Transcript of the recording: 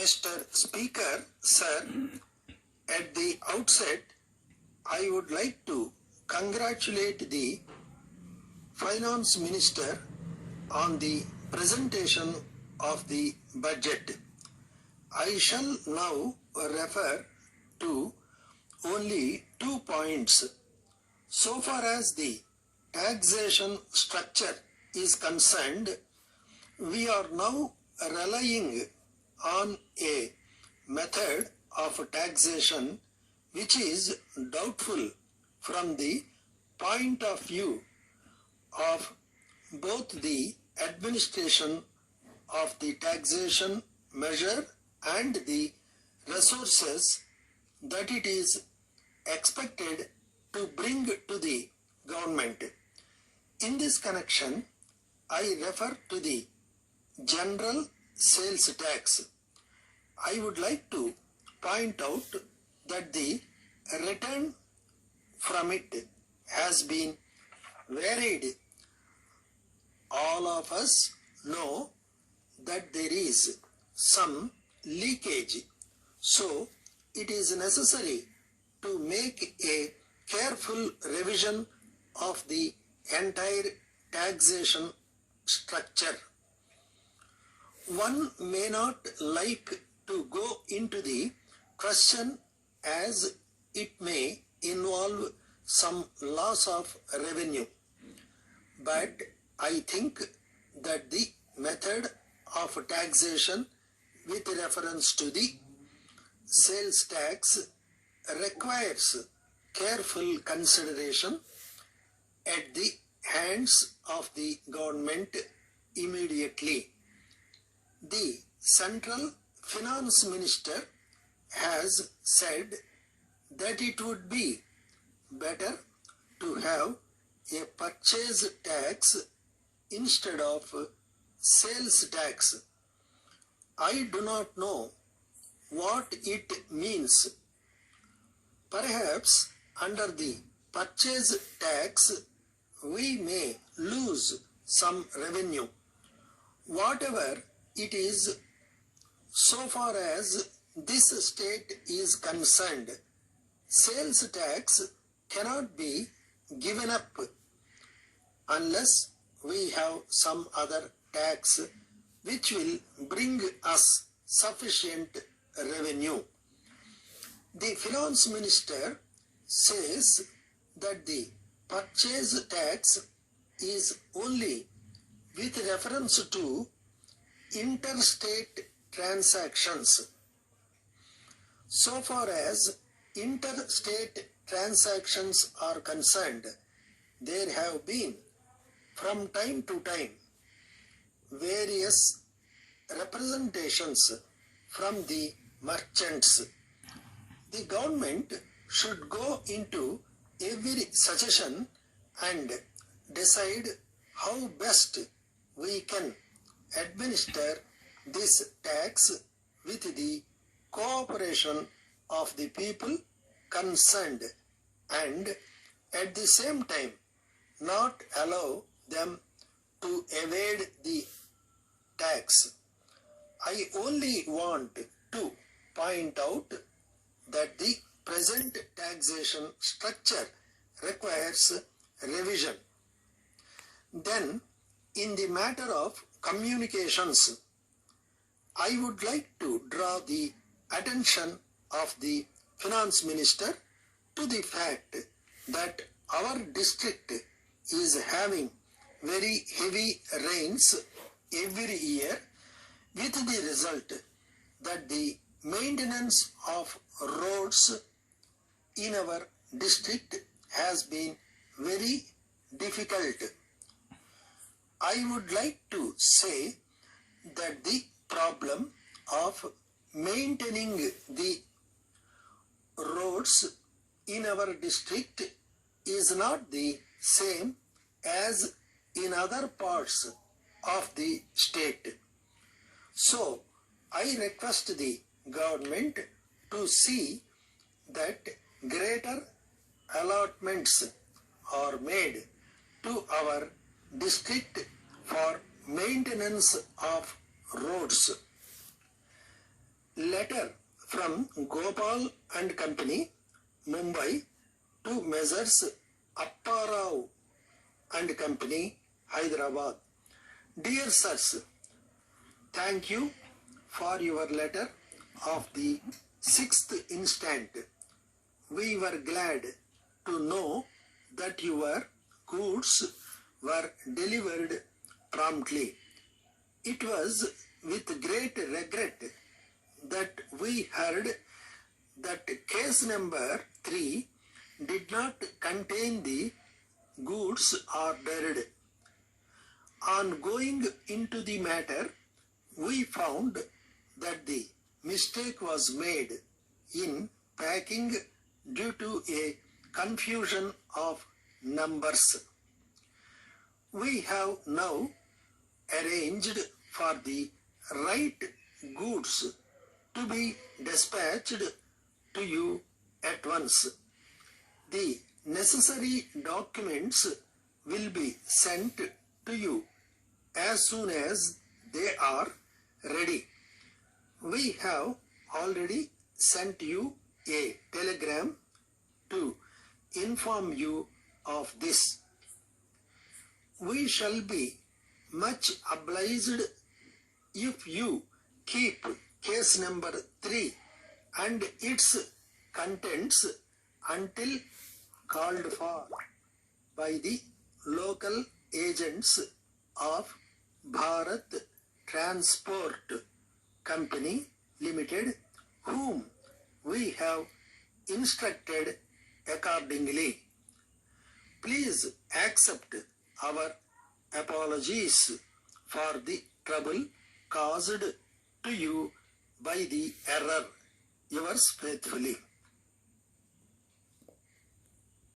Mr. Speaker, sir, at the outset, I would like to congratulate the Finance Minister on the presentation of the budget. I shall now refer to only 2 points. So far as the taxation structure is concerned, we are now relying on a method of taxation which is doubtful from the point of view of both the administration of the taxation measure and the resources that it is expected to bring to the government. In this connection, I refer to the general sales tax. I would like to point out that the return from it has been varied. All of us know that there is some leakage, so it is necessary to make a careful revision of the entire taxation structure. One may not like to go into the question as it may involve some loss of revenue, but I think that the method of taxation with reference to the sales tax requires careful consideration at the hands of the government immediately. The Central Finance Minister has said that it would be better to have a purchase tax instead of sales tax. I do not know what it means. Perhaps under the purchase tax we may lose some revenue. Whatever it is, so far as this state is concerned, sales tax cannot be given up unless we have some other tax which will bring us sufficient revenue. The Finance Minister says that the purchase tax is only with reference to interstate transactions. So far as interstate transactions are concerned, there have been from time to time various representations from the merchants. The government should go into every suggestion and decide how best we can administer this tax with the cooperation of the people concerned, and at the same time not allow them to evade the tax. I only want to point out that the present taxation structure requires revision. Then, in the matter of communications, I would like to draw the attention of the Finance Minister to the fact that our district is having very heavy rains every year, with the result that the maintenance of roads in our district has been very difficult. I would like to say that the problem of maintaining the roads in our district is not the same as in other parts of the state. So, I request the government to see that greater allotments are made to our district for maintenance of roads. from Gopal and Company, Mumbai, to Messrs. Apparao and Company, Hyderabad. Dear sirs, thank you for your letter of the 6th instant. We were glad to know that your goods were delivered promptly. It was with great regret that we heard that case number 3 did not contain the goods ordered. On going into the matter, we found that the mistake was made in packing due to a confusion of numbers. We have now arranged for the right goods to be dispatched to you at once. The necessary documents will be sent to you as soon as they are ready. We have already sent you a telegram to inform you of this. We shall be much obliged if you keep case number 3 and its contents until called for by the local agents of Bharat Transport Company Limited, whom we have instructed accordingly. Please accept our apologies for the trouble caused to you by the error. Yours faithfully.